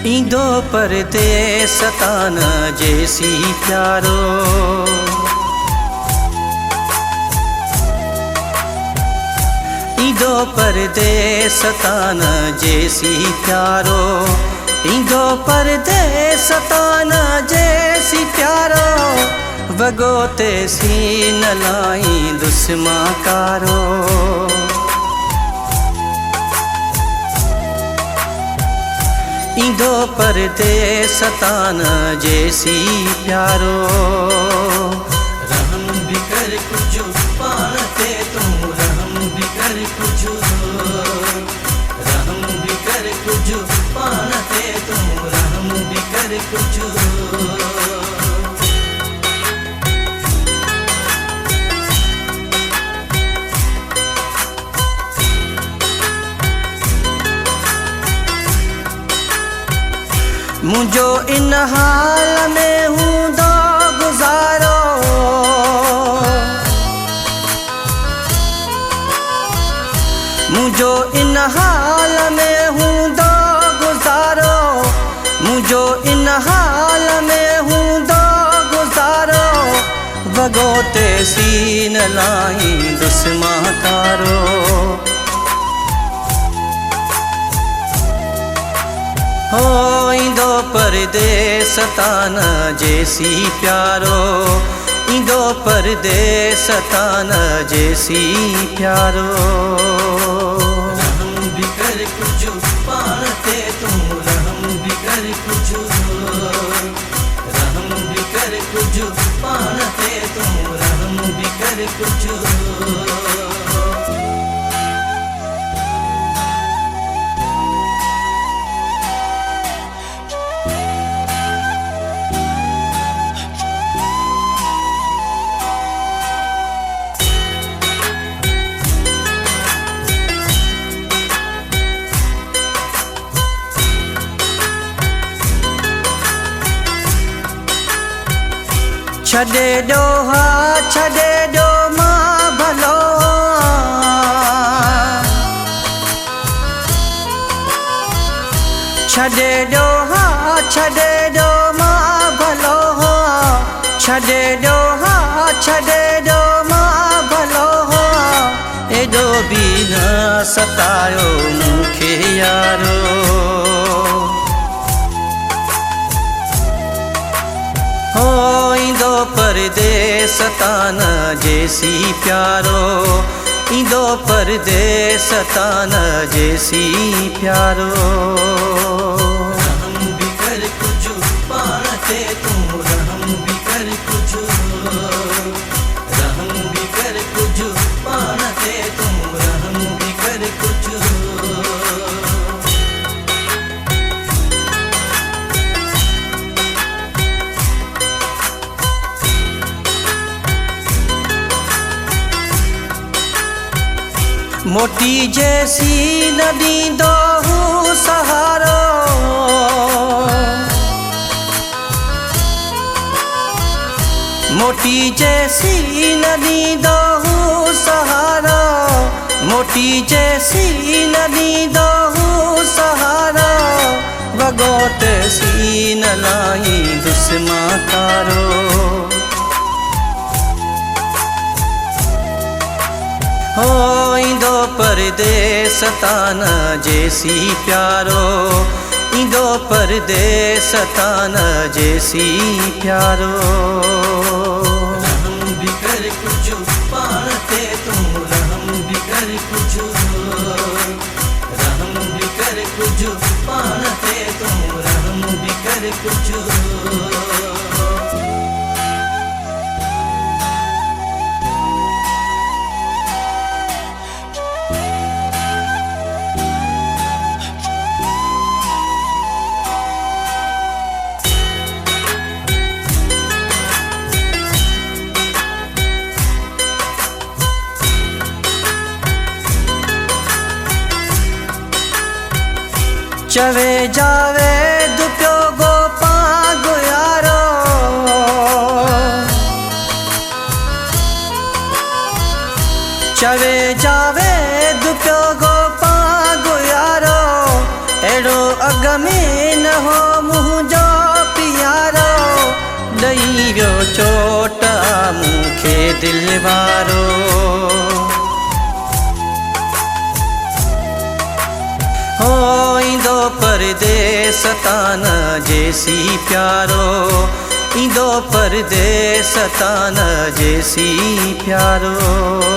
ईंदो परदेस तान जेसी प्यारो, ईंदो परदेस तान जेसी प्यारो, ईंदो परदेस तान जेसी प्यारो, वगो ते सीन लाई दुस्मा कारो। ईंदो परदेस तान जेसी प्यारो, रहम भी कर कुछ पाण ते तू, रहम भी कर कुछ, रहम भी कर कुछ पाण ते तू, रहम भी कर कुछ। मुझो इन हाल में हूंदो गुज़ारो, मुझो इन हाल में हूंदो गुज़ारो, मुझो इन हाल में हूंदो गुज़ारो, वगो ते सीन लाई दुस्मा कारो। हो ईंदो परदेस तान जेसी प्यारो, ईंदो परदेस तान जेसी प्यारो, रहम भी कर कुछ पाण ते तू, रहम भी कर कुछ, रहम भी कर कुछ पाण ते तू, रहम भी कर कुछ। छॾे ॾो हा छॾे ॾो मां भलो, छॾे ॾो हा छॾे ॾो मां भलो, छॾे ॾो हा छॾे ॾो मां भलो, एॾो बि न सतायो मूंखे यारो। हो ईंदो परदेस तान जेसी प्यारो, ईंदो परदेस तान जेसी प्यारो, रहम भी कर कुछ पाण ते तू, रहम भी कर कुछ, रहम भी कर कुछ पाण ते तू, रहम भी कर कुछ। मोटी जैसी न ॾींदो हूँ सहारो, मोटी जैसी न ॾींदो हूँ सहारो, मोटी जैसी न ॾींदो हूँ सहारो, वगो ते सीन लाई दुस्मा कारो। हो ईंदो परदेस तान जेसी प्यारो, ईंदो परदेस तान जेसी प्यारो, रहम भी कर कुछ पाण ते तू, रहम भी कर कुछ, रहम भी कर कुछ पाण ते तू, रहम भी कर कुछ। चवे जावे दुप्यो गो पागो यारो, चवे जावे दुप्यो गो पागो यारो, एड़ो अग में न हो रखे दिल वारो। हो ईंदो परदेस तान जेसी प्यारो, ईंदो परदेस तान जेसी प्यारो।